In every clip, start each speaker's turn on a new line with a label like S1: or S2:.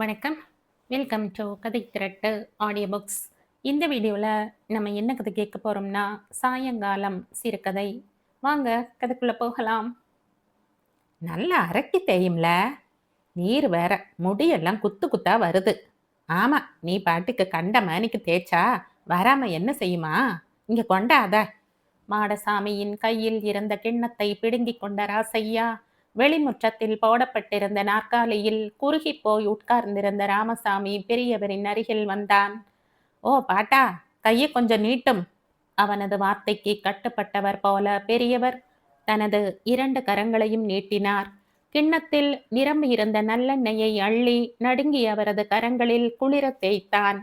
S1: வணக்கம். Welcome to கதை திரட்டு audio books. இந்த வீடியோவில் நம்ம என்ன கதை கேட்க போகிறோம்னா சாயங்காலம் சிறுகதை. வாங்க கதைக்குள்ளே போகலாம். நல்லா அரக்கி தேயும்ல, நீர் வேற, முடியெல்லாம் குத்து குத்தா வருது. ஆமா, நீ பாட்டுக்கு கண்ட மேனிக்கு தேய்ச்சா வராம என்ன செய்யுமா? இங்க கொண்டாத. மாடசாமியின் கையில் இருந்த கிண்ணத்தை பிடுங்கிக் கொண்ட ராசையா வெளிமுற்றத்தில் போடப்பட்டிருந்த நாற்காலியில் குறுகி போய் உட்கார்ந்திருந்த ராமசாமி பெரியவரின் அருகில் வந்தான். ஓ பாட்டா, கையை கொஞ்சம் நீட்டும். அவனது வார்த்தைக்கு கட்டுப்பட்டவர் போல பெரியவர் தனது 2 கரங்களையும் நீட்டினார். கிண்ணத்தில் நிரம்பி இருந்த நல்லெண்ணெயை அள்ளி நடுங்கி அவரது கரங்களில் குளிர தேய்த்தான்.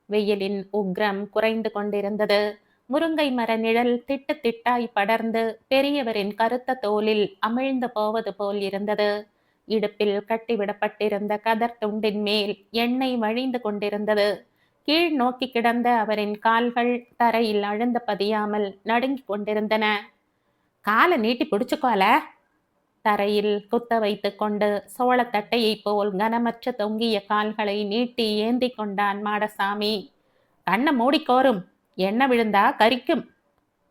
S1: வெயிலின் உக்ரம் குறைந்து கொண்டிருந்தது. முருங்கை மர நிழல் திட்டு திட்டாய் படர்ந்து பெரியவரின் கருத்த தோலில் அமிழ்ந்து போவது போல் இருந்தது. இடுப்பில் கட்டிவிடப்பட்டிருந்த கதர் துண்டின் மேல் எண்ணெய் வழிந்து கொண்டிருந்தது. கீழ் நோக்கி கிடந்த அவரின் கால்கள் தரையில் அழுந்த பதியாமல் நடுங்கிக் கொண்டிருந்தன. காலை நீட்டி பிடிச்சுக்கோல. தரையில் குத்த வைத்து கொண்டு சோளத்தட்டையை போல் கனமற்ற தொங்கிய கால்களை நீட்டி ஏந்தி கொண்டான் மாடசாமி. கண்ணை மூடிக்கோரும், எண்ணெய் விழுந்தா கரிக்கும்.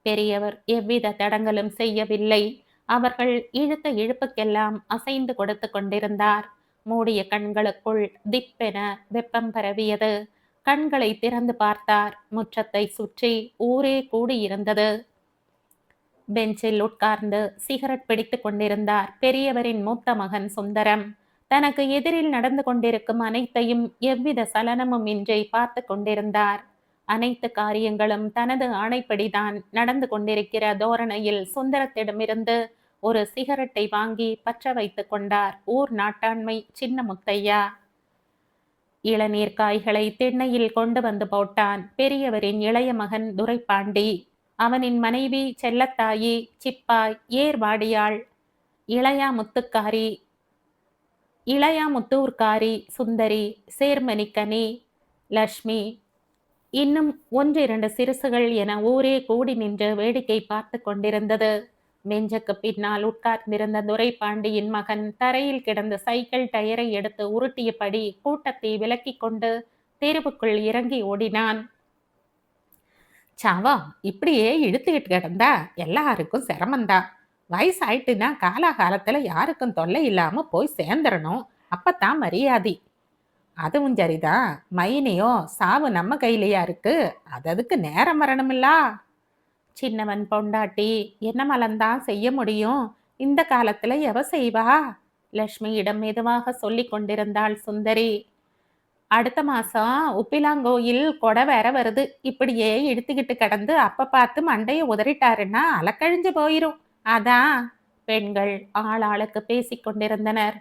S1: பெரியவர் எவ்வித தடங்களும் செய்யவில்லை. அவர்கள் இழுத்த இழுப்புக்கெல்லாம் அசைந்து கொடுத்து கொண்டிருந்தார். மூடிய கண்களுக்குள் திப்பென வெப்பம் பரவியது. கண்களை திறந்து பார்த்தார். முற்றத்தை சுற்றி ஊரே கூடியிருந்தது. பெஞ்சில் உட்கார்ந்து சிகரெட் பிடித்து கொண்டிருந்தார் பெரியவரின் மூத்த மகன் சுந்தரம். தனக்கு எதிரில் நடந்து கொண்டிருக்கும் அனைத்தையும் எவ்வித சலனமும் இன்றி பார்த்து கொண்டிருந்தார். அனைத்து காரியங்களும் தனது ஆணைப்படிதான் நடந்து கொண்டிருக்கிற தோரணையில் சுந்தரத்திடமிருந்து ஒரு சிகரெட்டை வாங்கி பற்ற வைத்து கொண்டார் ஊர் நாட்டாண்மை சின்ன முத்தையா. இளநீர் காய்களை திண்ணையில் கொண்டு வந்து போட்டான் பெரியவரின் இளைய மகன் துரைப்பாண்டி. அவனின் மனைவி செல்லத்தாயி, சிப்பாய், ஏர்வாடியாள், இளையாமுத்தூர்காரி சுந்தரி, சேர்மணிக்கனி, லட்சுமி, இன்னும் 1-2 சிறுசுகள் என ஊரே கூடி நின்று வேடிக்கை பார்த்து கொண்டிருந்தது. மெஞ்சுக்கு பின்னால் உட்கார்ந்திருந்த துரைப்பாண்டியின் மகன் தரையில் கிடந்த சைக்கிள் டயரை எடுத்து உருட்டியபடி கூட்டத்தை விலக்கி கொண்டு தெருவுக்குள் இறங்கி ஓடினான். சாவா, இப்படியே இழுத்துக்கிட்டு கிடந்தா எல்லாருக்கும் சிரமந்தான். வயசாயிட்டுனா காலாகாலத்துல யாருக்கும் தொல்லை இல்லாம போய் சேர்ந்துடணும். அப்பத்தான் மரியாதை. அதுவும் சரிதான். மைனியோ சாவு நம்ம கையிலையா இருக்கு. அதுக்கு நேரம் வரணுமில்லா. சின்னவன் பொண்டாட்டி என்ன மலந்தான் செய்ய முடியும். இந்த காலத்துல எவ செய்வா? லட்சுமியிடம் மெதுவாக சொல்லி கொண்டிருந்தாள் சுந்தரி. அடுத்த மாசம் உப்பிலாங்கோயில் கொடை வேற வருது. இப்படியே இழுத்துக்கிட்டு கிடந்து அப்ப பார்த்து மண்டைய உதறிட்டாருன்னா அலக்கழிஞ்சு போயிரும். அதான். பெண்கள் ஆளாளுக்கு பேசிக் கொண்டிருந்தனர்.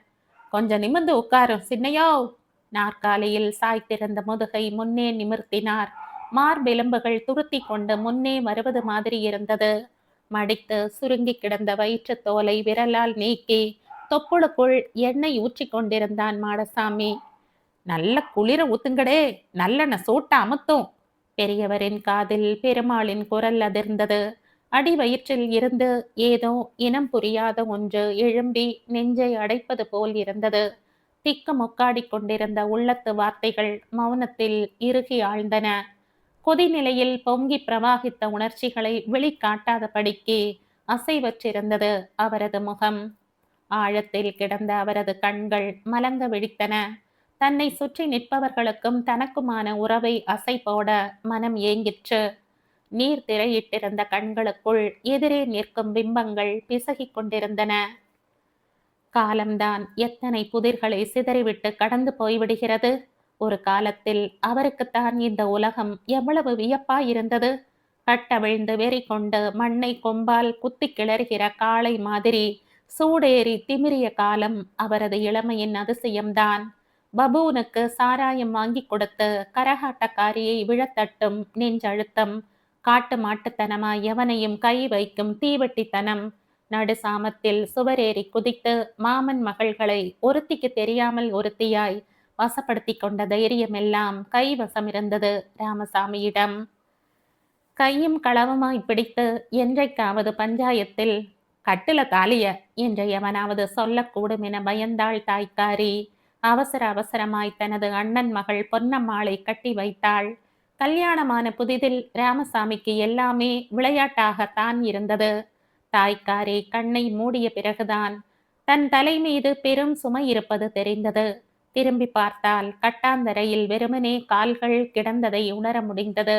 S1: கொஞ்சம் நிமிர்ந்து உட்காரும் சின்னையோ. நாற்காலியில் சாய்த்திருந்த முதுகை முன்னே நிமிர்த்தினார். மார்பெலும்புகள் துருத்தி கொண்டு முன்னே வருவது மாதிரி இருந்தது. மடித்து சுருங்கி கிடந்த வயிற்று தோலை விரலால் நீக்கி தொப்புளுக்குள் எண்ணெய் ஊற்றி கொண்டிருந்தான் மாடசாமி. நல்ல குளிர ஊத்துங்கடே, நல்லெண்ணெய் சூட்ட அமுத்தும். பெரியவரின் காதில் பெருமாளின் குரல் அதிர்ந்தது. அடி வயிற்றில் இருந்து ஏதோ இனம் புரியாத ஒன்று எழும்பி நெஞ்சை அடைப்பது போல் இருந்தது. திக்கு முக்காடி கொண்டிருந்த உள்ளத்து வார்த்தைகள் மௌனத்தில் இறுகி ஆழ்ந்தன. கொதிநிலையில் பொங்கி பிரவாகித்த உணர்ச்சிகளை வெளிக்காட்டாதபடிக்கு அசைவற்றிருந்தது அவரது முகம். ஆழத்தில் கிடந்த அவரது கண்கள் மலங்க விழித்தன. தன்னை சுற்றி நிற்பவர்களுக்கும் தனக்குமான உறவை அசை போட மனம் ஏங்கிற்று. நீர் திரையிட்டிருந்த கண்களுக்குள் எதிரே நிற்கும் பிம்பங்கள் பிசகிக் கொண்டிருந்தன. காலம்தான் எத்தனை புதிர்களை சிதறிவிட்டு கடந்து போய்விடுகிறது. ஒரு காலத்தில் அவருக்குத்தான் இந்த உலகம் எவ்வளவு வியப்பாயிருந்தது. கட்டவிழ்ந்து வெறி கொண்டு மண்ணை கொம்பால் குத்தி கிளறுகிற காளை மாதிரி சூடேறி திமிரிய காலம் அவரது இளமையின் அதிசயம்தான். பபூனுக்கு சாராயம் வாங்கி கொடுத்து கரகாட்டக்காரியை விழத்தட்டும் நெஞ்சழுத்தம், காட்டு மாட்டுத்தனமாய் எவனையும் கை வைக்கும் தீவெட்டித்தனம், நடுசாமத்தில் சுவரேறி குதித்து மாமன் மகள்களை ஒருத்திக்கு தெரியாமல் ஒருத்தியாய் வசப்படுத்தி கொண்ட தைரியமெல்லாம் கைவசம் இருந்தது ராமசாமியிடம். கையும் களவுமாய் பிடித்து என்றைக்காவது பஞ்சாயத்தில் கட்டுல தாலிய என்று எவனாவது சொல்லக்கூடும் என பயந்தாள் தாய்க்காரி. அவசர அவசரமாய் தனது அண்ணன் மகள் பொன்னம்மாளை கட்டி வைத்தாள். கல்யாணமான புதிதில் ராமசாமிக்கு எல்லாமே விளையாட்டாகத்தான் இருந்தது. தாய்க்காரே கண்ணை மூடிய பிறகுதான் தன் தலை மீது பெரும் சுமை இருப்பது தெரிந்தது. திரும்பி பார்த்தால் கட்டாந்தரையில் வெறுமனே கால்கள் கிடந்ததை உணர முடிந்தது.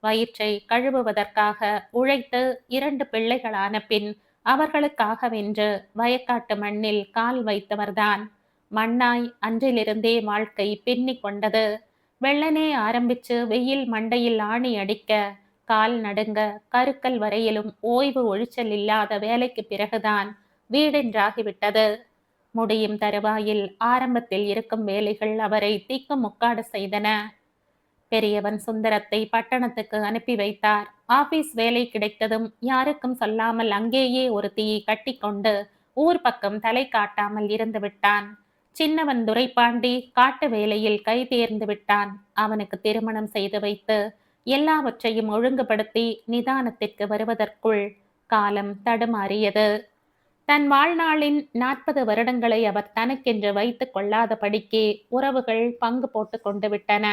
S1: வயிற்றை கழுவுவதற்காக உழைத்து 2 பிள்ளைகளான பின் அவர்களுக்காகவென்று வயக்காட்டு மண்ணில் கால் வைத்தவர்தான். மண்ணாய் அன்றிலிருந்தே வாழ்க்கை பின்னிக் கொண்டது. வெள்ளனே ஆரம்பிச்சு வெயில் மண்டையில் ஆணி அடிக்க, கால் நடுங்க, கருக்கல் வரையிலும் ஓய்வு ஒழிச்சல் இல்லாத வேலைக்கு பிறகுதான் வீடென்றாகிவிட்டது. முடியும் தருவாயில் ஆரம்பத்தில் இருக்கும் வேலைகள் அவரை திக்கு முக்காடு செய்தன. பெரியவன் சுந்தரத்தை பட்டணத்துக்கு அனுப்பி வைத்தார். ஆபீஸ் வேலை கிடைத்ததும் யாருக்கும் சொல்லாமல் அங்கேயே ஒரு தீயை கட்டிக்கொண்டு ஊர் பக்கம் தலை காட்டாமல் இருந்து விட்டான். சின்னவன் துரைப்பாண்டி காட்டு வேலையில் கை தேர்ந்து விட்டான். அவனுக்கு திருமணம் செய்து வைத்து எல்லாவற்றையும் ஒழுங்குபடுத்தி நிதானத்திற்கு வருவதற்குள் காலம் தடுமாறியது. தன் வாழ்நாளின் 40 வருடங்களை அவர் தனக்கென்று வைத்துக் கொள்ளாதபடிக்கே உறவுகள் பங்கு போட்டு கொண்டு விட்டன.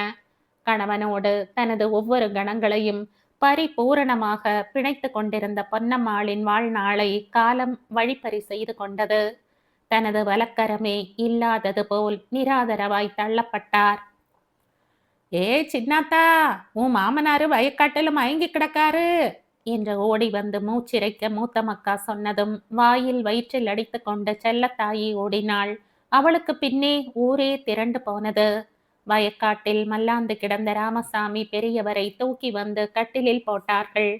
S1: கணவனோடு தனது ஒவ்வொரு கணங்களையும் பரிபூரணமாக பிணைத்து கொண்டிருந்த பொன்னம்மாளின் வாழ்நாளை காலம் வழிப்பறி செய்து கொண்டது. தனது வலக்கரமே இல்லாதது போல் நிராதரவாய் தள்ளப்பட்டார். ஏ சின்னாத்தா, உன் மாமனாரு வயக்காட்டில் மயங்கி கிடக்காரு என்று ஓடி வந்து மூச்சிறைக்க மூத்த மக்கா சொன்னதும் வாயில் வயிற்றில் அடித்து கொண்ட செல்லத்தாயி ஓடினாள். அவளுக்கு பின்னே ஊரே திரண்டு போனது. வயக்காட்டில் மல்லாந்து கிடந்த ராமசாமி பெரியவரை தூக்கி வந்து கட்டிலில் போட்டார்கள்.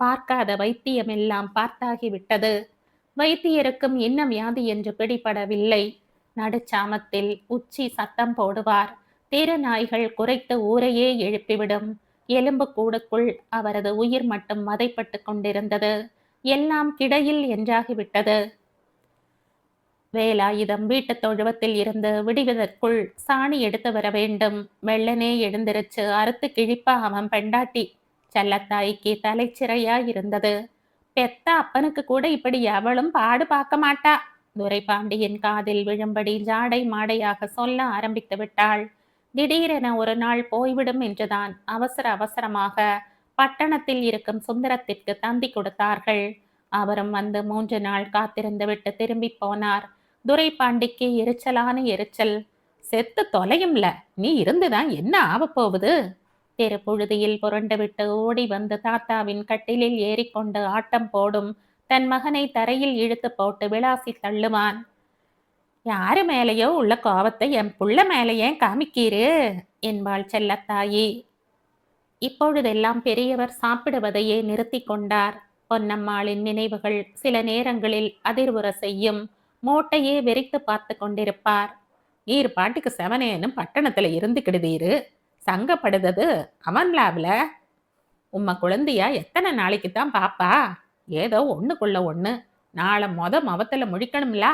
S1: பார்க்காத வைத்தியமெல்லாம் பார்த்தாகிவிட்டது. வைத்தியருக்கும் என்ன வியாதி என்று பிடிபடவில்லை. நடுச்சாமத்தில் உச்சி சத்தம் போடுவார். தெரு நாய்கள் குரைத்து ஊரையே எழுப்பிவிடும். எலும்பு கூடுக்குள் அவரது உயிர் மட்டும் வதைப்பட்டு கொண்டிருந்தது. எல்லாம் கிடையில் என்றாகிவிட்டது. வேலாயுதம் வீட்டு தொழுவத்தில் இருந்து விடுவதற்குள் சாணி எடுத்து வர வேண்டும். வெள்ளனே எழுந்திருச்சு அறுத்து கிழிப்பா அவன் பெண்டாட்டி. செல்லத்தாய்க்கு தலைச்சிறையா இருந்தது. பெத்த அப்பனுக்கு கூட இப்படி எவளும் பாடு பார்க்க மாட்டா. துரைபாண்டியின் காதில் விழும்படி ஜாடை மாடையாக சொல்ல ஆரம்பித்து விட்டாள். திடீரென ஒரு நாள் போய்விடும் என்றுதான் அவசர அவசரமாக பட்டணத்தில் இருக்கும் சுந்தரத்திற்கு தந்தி கொடுத்தார்கள். அவரும் வந்து 3 நாள் காத்திருந்து விட்டு திரும்பி போனார். துரைபாண்டிக்கு எரிச்சலான எரிச்சல். செத்து தொலையும்ல, நீ இருந்துதான் என்ன ஆவப்போகுது? தெரு புழுதியில் புரண்டு விட்டு ஓடி வந்து தாத்தாவின் கட்டிலில் ஏறிக்கொண்டு ஆட்டம் போடும் தன் மகனை தரையில் இழுத்து போட்டு விளாசி தள்ளுவான். யாரு மேலேயோ உள்ள கோவத்தை என் புள்ள மேலேயே காமிக்கீரு என்பாள் செல்லத்தாயி. இப்பொழுதெல்லாம் பெரியவர் சாப்பிடுவதையே நிறுத்தி கொண்டார். பொன்னம்மாளின் நினைவுகள் சில நேரங்களில் அதிர்வுற செய்யும். மோட்டையே வெறித்து பார்த்து கொண்டிருப்பார். ஈர் பாட்டுக்கு செவனேன்னு பட்டணத்துல இருந்துக்கிடுதீரு. சங்கப்படுதது அவன்லாவில. உம்ம குழந்தையா எத்தனை நாளைக்கு தான் பாப்பா? ஏதோ ஒண்ணுக்குள்ள ஒண்ணு. நாளை மொவத்துல முழிக்கணும்ல.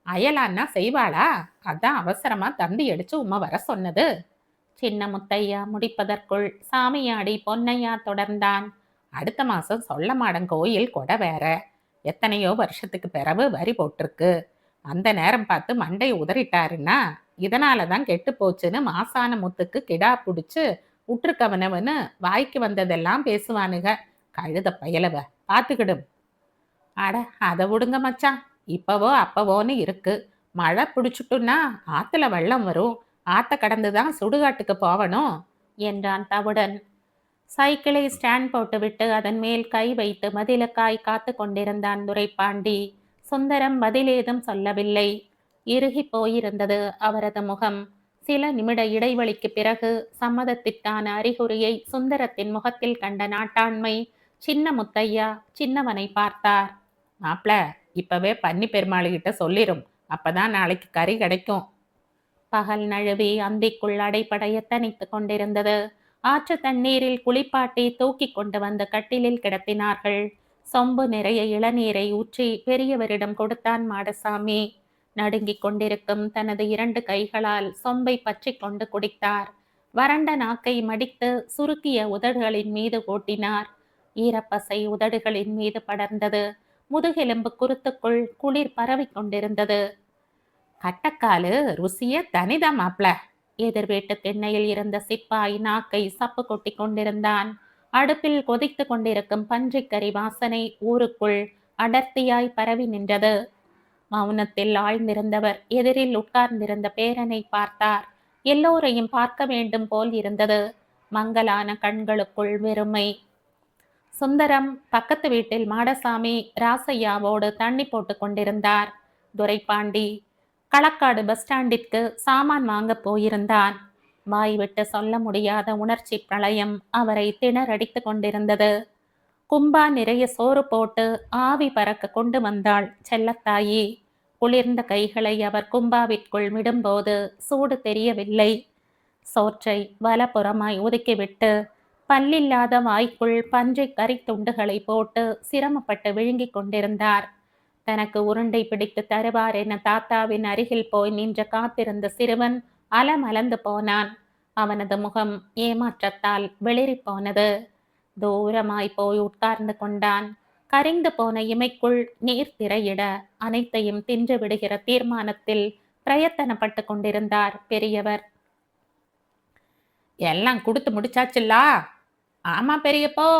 S1: அயலான்னா செய்வாளா? அதான் அவசரமா தந்தி அடிச்சு உம்மை வர சொன்னது. சின்ன முத்தையா முடிப்பதற்குள் சாமியாடி பொன்னையா தொடர்ந்தான். அடுத்த மாசம் சொல்லமாடன் கோயில் கொடை வேற. எத்தனையோ வருஷத்துக்கு பிறகு வரி போட்டிருக்கு. அந்த நேரம் பார்த்து மண்டை உதறிட்டாருன்னா இதனாலதான் கெட்டு போச்சுன்னு மாசான முத்துக்கு கிடா புடிச்சு உற்றுக்கவனவனு வாய்க்கு வந்ததெல்லாம் பேசுவானுங்க. கழுத பயலவ பார்த்துக்கிடும். அட அதை விடுங்க மச்சான். இப்பவோ அப்பவோன்னு இருக்கு. மழை பிடிச்சுட்டுன்னா ஆத்துல வெள்ளம் வரும். ஆத்த கடந்துதான் சுடுகாட்டுக்கு போவணும் என்றான் தவுடன். சைக்கிளை ஸ்டாண்ட் போட்டுவிட்டு அதன் மேல் கை வைத்து மதிலுக்காய் காத்து கொண்டிருந்தான் துரைப்பாண்டி. சுந்தரம் பதிலேதும் சொல்லவில்லை. இறுகி போயிருந்தது அவரது முகம். சில நிமிட இடைவெளிக்கு பிறகு சம்மதத்திற்கான அறிகுறியை சுந்தரத்தின் முகத்தில் கண்ட நாட்டாண்மை சின்ன முத்தையா சின்னவனை பார்த்தார். மாப்ள, இப்பவே பன்னி பெருமாளுகிட்ட சொல்லிரும். அப்பதான் நாளைக்கு கறி கிடைக்கும். பகல் நழுவி அந்திக்குள் அடைப்படைய தனித்து கொண்டிருந்தது. ஆற்று தண்ணீரில் குளிப்பாட்டி தூக்கி கொண்டு வந்து கட்டிலில் கிடத்தினார்கள். சொம்பு நிறைய இளநீரை ஊற்றி பெரியவரிடம் கொடுத்தான் மாடசாமி. நடுங்கிக் கொண்டிருக்கும் தனது 2 கைகளால் சொம்பை பற்றி கொண்டு குடித்தார். வறண்ட நாக்கை மடித்து சுருக்கிய உதடுகளின் மீது ஓட்டினார். ஈரப்பசை உதடுகளின் மீது படர்ந்தது. முதுகெலும்பு குருத்துக்குள் குளிர் பரவி கொண்டிருந்தது. கட்டக்காலு ருசியே தனிதான் மாப்ள. எதிர் வீட்டு திண்ணையில் இருந்த சிப்பாய் நாக்கை சப்பு கொட்டி கொண்டிருந்தான். அடுப்பில் கொதித்து கொண்டிருக்கும் பன்றிக்கறி வாசனை ஊருக்குள் அடர்த்தியாய் பரவி நின்றது. மௌனத்தில் ஆழ்ந்திருந்தவர் எதிரில் உட்கார்ந்திருந்த பேரனை பார்த்தார். எல்லோரையும் பார்க்க வேண்டும் போல் இருந்தது. மங்கலான கண்களுக்குள் வெறுமை. சுந்தரம் பக்கத்து வீட்டில் மாடசாமி ராசையாவோடு தண்ணி போட்டு கொண்டிருந்தார். துரைப்பாண்டி களக்காடு பஸ் ஸ்டாண்டிற்கு சாமான் வாங்க போயிருந்தான். வாய் விட்டு சொல்ல முடியாத உணர்ச்சி பிரளயம் அவரை திணறடித்து கொண்டிருந்தது. கும்பா நிறைய சோறு போட்டு ஆவி பறக்க கொண்டு வந்தாள் செல்லத்தாயி. குளிர்ந்த கைகளை அவர் கும்பாவிற்குள் விடும்போது சூடு தெரியவில்லை. சோற்றை வலப்புறமாய் ஒதுக்கிவிட்டு பல்லில்லாத வாய்க்குள் பன்றை கறி துண்டுகளை போட்டு சிரமப்பட்டு விழுங்கிக் கொண்டிருந்தார். தனக்கு உருண்டை பிடித்து தருவார் என தாத்தாவின் அருகில் போய் நின்ற காத்திருந்த சிறுவன் அலமலந்து போனான். அவனது முகம் ஏமாற்றத்தால் வெளிரி போனது. தூரமாய் போய் உட்கார்ந்து கொண்டான். கரைந்து போன இமைக்குள் நீர் திரையிட அனைத்தையும் தின்று விடுகிற தீர்மானத்தில் பிரயத்தனப்பட்டு கொண்டிருந்தார் பெரியவர். எல்லாம் கொடுத்து முடிச்சாச்சுல்லா? ஆமா பெரியப்போ.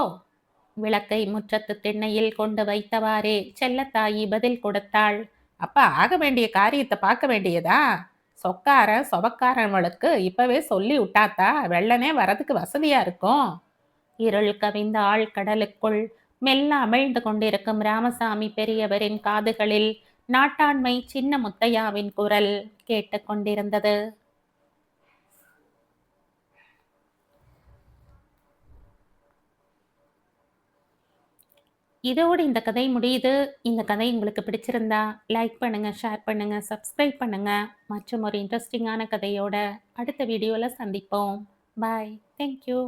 S1: விளக்கை முற்றத்து திண்ணையில் கொண்டு வைத்தவாறே செல்லத்தாயி பதில் கொடுத்தாள். அப்ப ஆக வேண்டிய காரியத்தை பார்க்க வேண்டியதா? சொபக்காரவளுக்கு இப்பவே சொல்லி விட்டாத்தா வெள்ளனே வரதுக்கு வசதியா இருக்கும். இருள் கவிந்த ஆழ்கடலுக்குள் மெல்ல அமிழ்ந்து கொண்டிருக்கும் ராமசாமி பெரியவரின் காதுகளில் நாட்டாண்மை சின்ன முத்தையாவின் குரல் கேட்டுக்கொண்டிருந்தது. இதோடு இந்த கதை முடியுது. இந்த கதை உங்களுக்கு பிடிச்சிருந்தா லைக் பண்ணுங்க, ஷேர் பண்ணுங்க, சப்ஸ்கிரைப் பண்ணுங்க. மற்றும் ஒரு இன்ட்ரெஸ்டிங்கான கதையோட அடுத்த வீடியோவில் சந்திப்போம். பாய். தேங்க்யூ.